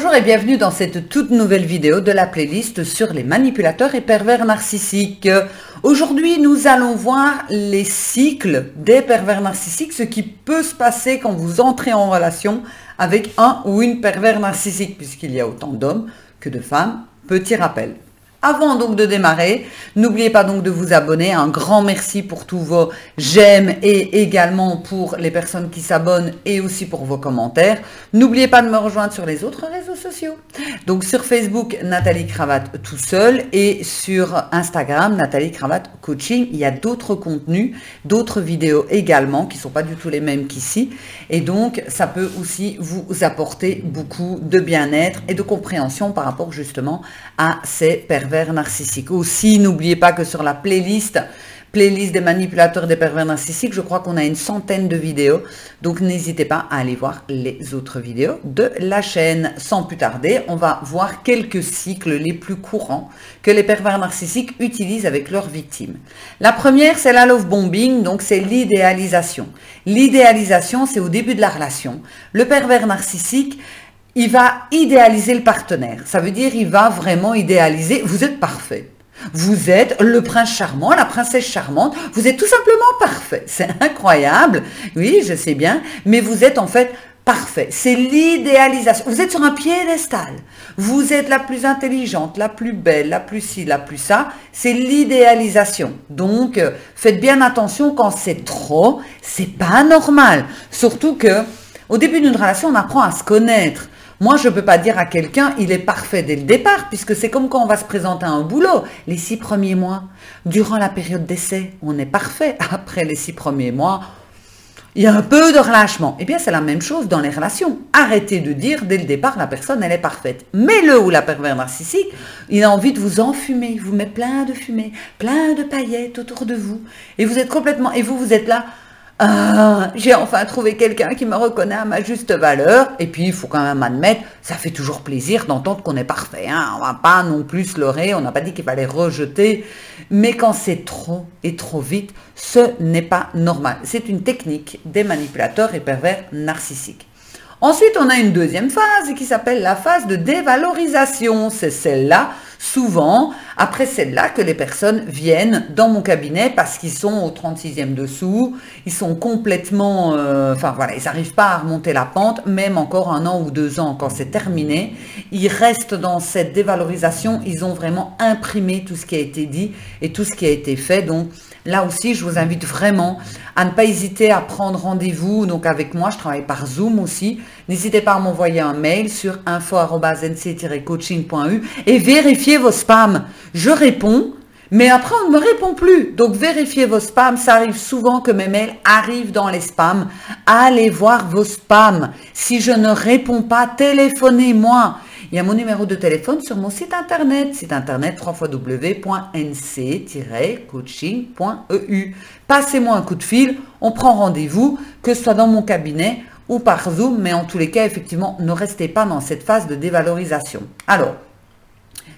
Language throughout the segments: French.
Bonjour et bienvenue dans cette toute nouvelle vidéo de la playlist sur les manipulateurs et pervers narcissiques. Aujourd'hui, nous allons voir les cycles des pervers narcissiques, ce qui peut se passer quand vous entrez en relation avec un ou une pervers narcissique, puisqu'il y a autant d'hommes que de femmes. Petit rappel. Avant donc de démarrer, n'oubliez pas donc de vous abonner. Un grand merci pour tous vos j'aime et également pour les personnes qui s'abonnent et aussi pour vos commentaires. N'oubliez pas de me rejoindre sur les autres réseaux sociaux. Donc sur Facebook, Nathalie Cravatte tout seul et sur Instagram, Nathalie Cravatte Coaching. Il y a d'autres contenus, d'autres vidéos également qui ne sont pas du tout les mêmes qu'ici. Et donc, ça peut aussi vous apporter beaucoup de bien-être et de compréhension par rapport justement à ces pervers narcissiques. Aussi, n'oubliez pas que sur la playlist des manipulateurs des pervers narcissiques, je crois qu'on a une centaine de vidéos, donc n'hésitez pas à aller voir les autres vidéos de la chaîne. Sans plus tarder, on va voir quelques cycles les plus courants que les pervers narcissiques utilisent avec leurs victimes. La première, c'est la love bombing, donc c'est l'idéalisation. L'idéalisation, c'est au début de la relation. Le pervers narcissique, il va idéaliser le partenaire. Ça veut dire il va vraiment idéaliser. Vous êtes parfait. Vous êtes le prince charmant, la princesse charmante. Vous êtes tout simplement parfait. C'est incroyable. Oui, je sais bien. Mais vous êtes en fait parfait. C'est l'idéalisation. Vous êtes sur un piédestal. Vous êtes la plus intelligente, la plus belle, la plus ci, la plus ça. C'est l'idéalisation. Donc, faites bien attention quand c'est trop. C'est pas normal. Surtout que au début d'une relation, on apprend à se connaître. Moi, je ne peux pas dire à quelqu'un, il est parfait dès le départ, puisque c'est comme quand on va se présenter à un boulot. Les 6 premiers mois, durant la période d'essai, on est parfait. Après les 6 premiers mois, il y a un peu de relâchement. Eh bien, c'est la même chose dans les relations. Arrêtez de dire dès le départ, la personne, elle est parfaite. Mais le ou la pervers narcissique, il a envie de vous enfumer. Il vous met plein de fumée, plein de paillettes autour de vous. Et vous êtes complètement... Et vous êtes là... j'ai enfin trouvé quelqu'un qui me reconnaît à ma juste valeur. Et puis, il faut quand même admettre, ça fait toujours plaisir d'entendre qu'on est parfait. Hein. On ne va pas non plus se leurrer, on n'a pas dit qu'il fallait rejeter. Mais quand c'est trop et trop vite, ce n'est pas normal. C'est une technique des manipulateurs et pervers narcissiques. Ensuite, on a une deuxième phase qui s'appelle la phase de dévalorisation. C'est celle-là, souvent, après celle-là, que les personnes viennent dans mon cabinet parce qu'ils sont au 36e dessous, ils sont complètement... enfin voilà, ils n'arrivent pas à remonter la pente, même encore 1 an ou 2 ans quand c'est terminé. Ils restent dans cette dévalorisation, ils ont vraiment imprimé tout ce qui a été dit et tout ce qui a été fait. Donc là aussi, je vous invite vraiment à ne pas hésiter à prendre rendez-vous. Donc avec moi, je travaille par Zoom aussi. N'hésitez pas à m'envoyer un mail sur info@nc-coaching.eu et vérifiez vos spams. Je réponds, mais après on ne me répond plus. Donc vérifiez vos spams. Ça arrive souvent que mes mails arrivent dans les spams. Allez voir vos spams. Si je ne réponds pas, téléphonez-moi. Il y a mon numéro de téléphone sur mon site internet www.nc-coaching.eu. Passez-moi un coup de fil, on prend rendez-vous, que ce soit dans mon cabinet ou par Zoom, mais en tous les cas, effectivement, ne restez pas dans cette phase de dévalorisation. Alors,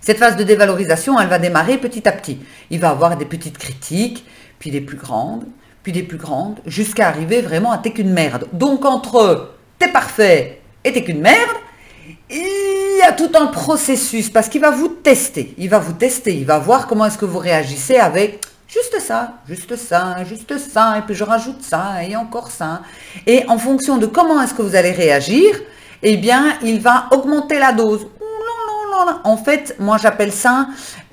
cette phase de dévalorisation, elle va démarrer petit à petit. Il va y avoir des petites critiques, puis des plus grandes, jusqu'à arriver vraiment à t'es qu'une merde. Donc, entre t'es parfait et t'es qu'une merde, il y a tout un processus parce qu'il va vous tester. Il va voir comment est-ce que vous réagissez avec juste ça, et puis je rajoute ça et encore ça. Et en fonction de comment est-ce que vous allez réagir, eh bien, il va augmenter la dose. En fait, moi j'appelle ça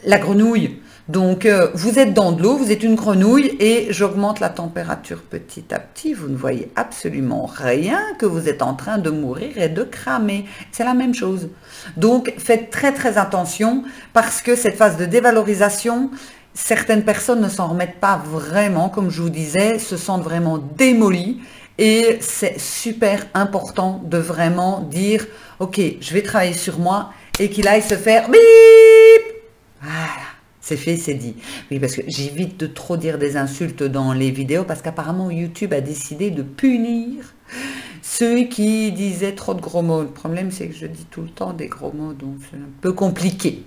la grenouille. Donc, vous êtes dans de l'eau, vous êtes une grenouille et j'augmente la température petit à petit. Vous ne voyez absolument rien, que vous êtes en train de mourir et de cramer. C'est la même chose. Donc, faites très très attention parce que cette phase de dévalorisation, certaines personnes ne s'en remettent pas vraiment, comme je vous disais, se sentent vraiment démolies. Et c'est super important de vraiment dire, ok, je vais travailler sur moi et qu'il aille se faire bip. Voilà. C'est fait, c'est dit. Oui, parce que j'évite de trop dire des insultes dans les vidéos parce qu'apparemment YouTube a décidé de punir ceux qui disaient trop de gros mots. Le problème, c'est que je dis tout le temps des gros mots, donc c'est un peu compliqué.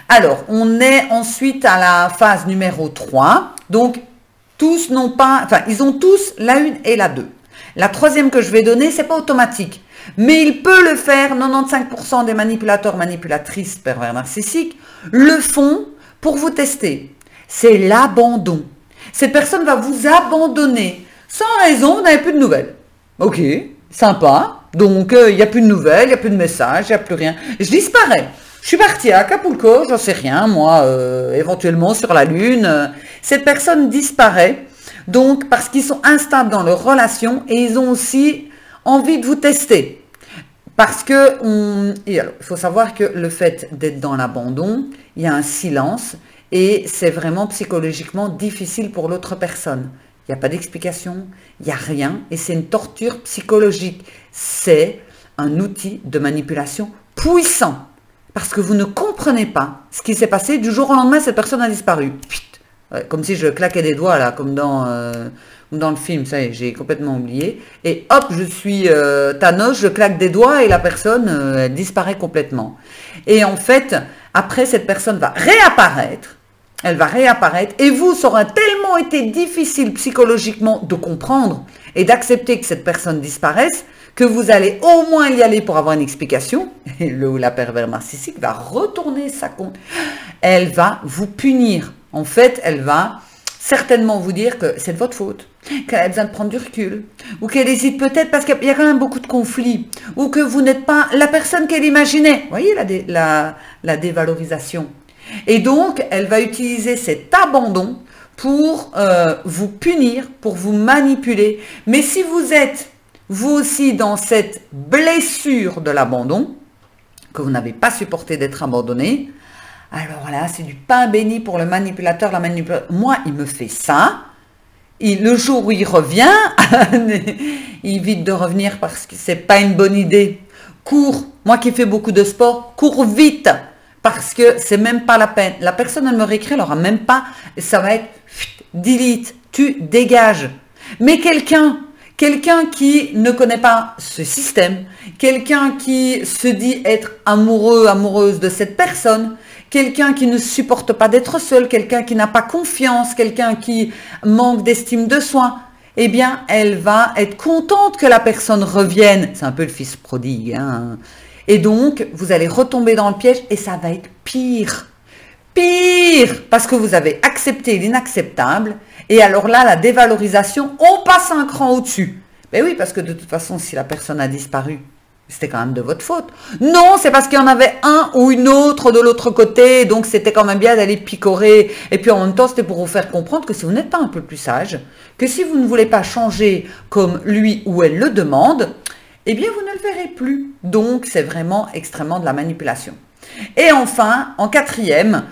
Alors, on est ensuite à la phase numéro 3. Donc, tous n'ont pas... Enfin, ils ont tous la 1 et la 2. La troisième que je vais donner, c'est pas automatique. Mais il peut le faire, 95% des manipulateurs, manipulatrices, pervers narcissiques, le font pour vous tester. C'est l'abandon. Cette personne va vous abandonner. Sans raison, vous n'avez plus de nouvelles. Ok, sympa. Donc, il n'y a plus de nouvelles, il n'y a plus de messages, il n'y a plus rien. Je disparais. Je suis partie à Acapulco, j'en sais rien, moi, éventuellement sur la Lune. Cette personne disparaît, donc, parce qu'ils sont instables dans leur relation et ils ont aussi envie de vous tester. Parce que, il faut savoir que le fait d'être dans l'abandon, il y a un silence et c'est vraiment psychologiquement difficile pour l'autre personne. Il n'y a pas d'explication, il n'y a rien et c'est une torture psychologique. C'est un outil de manipulation puissant parce que vous ne comprenez pas ce qui s'est passé. Du jour au lendemain, cette personne a disparu. Comme si je claquais des doigts, là, comme dans le film, ça y est, j'ai complètement oublié. Et hop, je suis Thanos, je claque des doigts et la personne elle disparaît complètement. Et en fait, après, cette personne va réapparaître. Elle va réapparaître et vous, ça aura tellement été difficile psychologiquement de comprendre et d'accepter que cette personne disparaisse que vous allez au moins y aller pour avoir une explication. Et la pervers narcissique va retourner sa compte. Elle va vous punir. En fait, elle va certainement vous dire que c'est de votre faute, qu'elle a besoin de prendre du recul, ou qu'elle hésite peut-être parce qu'il y a quand même beaucoup de conflits, ou que vous n'êtes pas la personne qu'elle imaginait. Vous voyez la dévalorisation. Et donc, elle va utiliser cet abandon pour vous punir, pour vous manipuler. Mais si vous êtes, vous aussi, dans cette blessure de l'abandon, que vous n'avez pas supporté d'être abandonné, alors là, c'est du pain béni pour le manipulateur. Moi, il me fait ça. Le jour où il revient, il évite de revenir parce que c'est pas une bonne idée. Cours. Moi qui fais beaucoup de sport, cours vite. Parce que c'est même pas la peine. La personne, elle me réécrit, elle aura même pas, ça va être delete, tu dégages. Mais quelqu'un qui ne connaît pas ce système, quelqu'un qui se dit être amoureux, amoureuse de cette personne, quelqu'un qui ne supporte pas d'être seul, quelqu'un qui n'a pas confiance, quelqu'un qui manque d'estime de soi, eh bien, elle va être contente que la personne revienne. C'est un peu le fils prodigue, hein. Et donc, vous allez retomber dans le piège et ça va être pire. Pire! Parce que vous avez accepté l'inacceptable. Et alors là, la dévalorisation, on passe un cran au-dessus. Ben oui, parce que de toute façon, si la personne a disparu, c'était quand même de votre faute. Non, c'est parce qu'il y en avait un ou une autre de l'autre côté. Donc, c'était quand même bien d'aller picorer. Et puis, en même temps, c'était pour vous faire comprendre que si vous n'êtes pas un peu plus sage, que si vous ne voulez pas changer comme lui ou elle le demande, eh bien, vous ne le verrez plus. Donc, c'est vraiment extrêmement de la manipulation. Et enfin, en quatrième,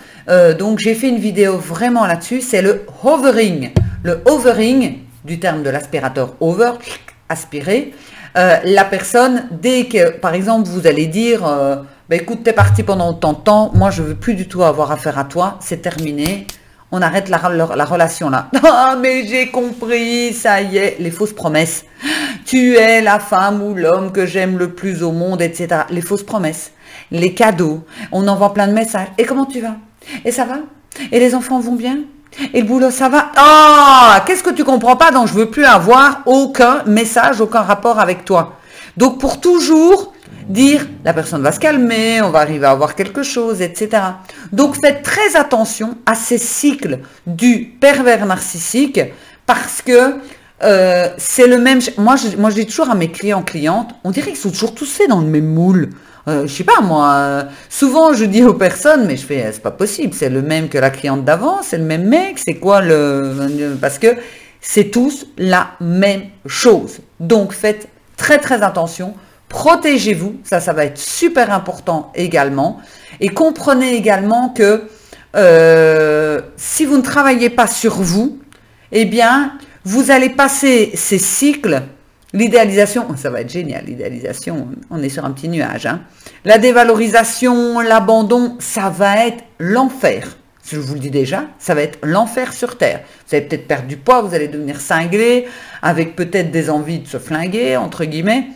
donc j'ai fait une vidéo vraiment là-dessus, c'est le hovering. Le hovering, du terme de l'aspirateur over, aspirer, la personne, dès que, par exemple, vous allez dire, bah, écoute, t'es parti pendant autant de temps, moi, je veux plus du tout avoir affaire à toi, c'est terminé. On arrête la relation là. Ah, mais j'ai compris, ça y est, les fausses promesses. Tu es la femme ou l'homme que j'aime le plus au monde, etc. Les fausses promesses, les cadeaux. On envoie plein de messages. Et comment tu vas? Et ça va? Et les enfants vont bien? Et le boulot, ça va? Ah, qu'est-ce que tu comprends pas? Donc, je veux plus avoir aucun message, aucun rapport avec toi. Donc, pour toujours dire, la personne va se calmer, on va arriver à avoir quelque chose, etc. Donc, faites très attention à ces cycles du pervers narcissique parce que c'est le même... Moi, je dis toujours à mes clientes, on dirait qu'ils sont toujours tous faits dans le même moule. Je sais pas, moi, souvent je dis aux personnes, mais je fais, c'est pas possible, c'est le même que la cliente d'avant, c'est le même mec, c'est quoi parce que c'est tous la même chose. Donc, faites très, très attention. Protégez-vous, ça va être super important également. Et comprenez également que si vous ne travaillez pas sur vous, eh bien, vous allez passer ces cycles. L'idéalisation, ça va être génial, l'idéalisation, on est sur un petit nuage. Hein. La dévalorisation, l'abandon, ça va être l'enfer. Je vous le dis déjà, ça va être l'enfer sur Terre. Vous allez peut-être perdre du poids, vous allez devenir cinglé, avec peut-être des envies de se flinguer, entre guillemets.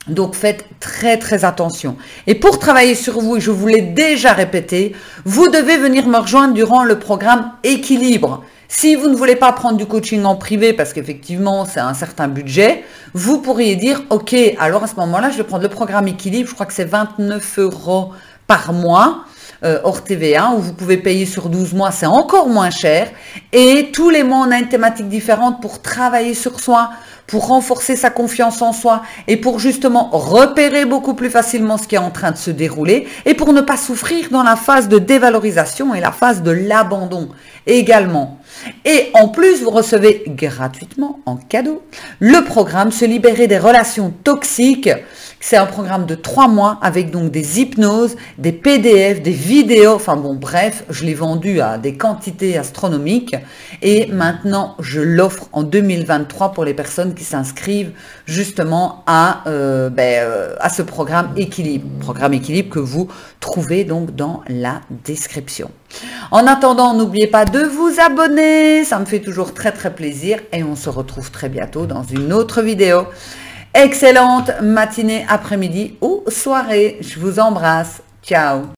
Donc, faites très, très attention. Et pour travailler sur vous, et je vous l'ai déjà répété, vous devez venir me rejoindre durant le programme Équilibre. Si vous ne voulez pas prendre du coaching en privé parce qu'effectivement c'est un certain budget, vous pourriez dire ok, alors à ce moment-là je vais prendre le programme équilibre, je crois que c'est 29 € par mois hors TVA, où vous pouvez payer sur 12 mois, c'est encore moins cher, et tous les mois on a une thématique différente pour travailler sur soi, pour renforcer sa confiance en soi et pour justement repérer beaucoup plus facilement ce qui est en train de se dérouler et pour ne pas souffrir dans la phase de dévalorisation et la phase de l'abandon également. Et en plus, vous recevez gratuitement en cadeau le programme Se libérer des relations toxiques. C'est un programme de 3 mois avec donc des hypnoses, des PDF, des vidéos, enfin bon bref, je l'ai vendu à des quantités astronomiques et maintenant je l'offre en 2023 pour les personnes qui s'inscrivent justement à ce programme équilibre que vous trouvez donc dans la description. En attendant, n'oubliez pas de vous abonner, ça me fait toujours très plaisir et on se retrouve très bientôt dans une autre vidéo. Excellente matinée, après-midi ou soirée. Je vous embrasse. Ciao.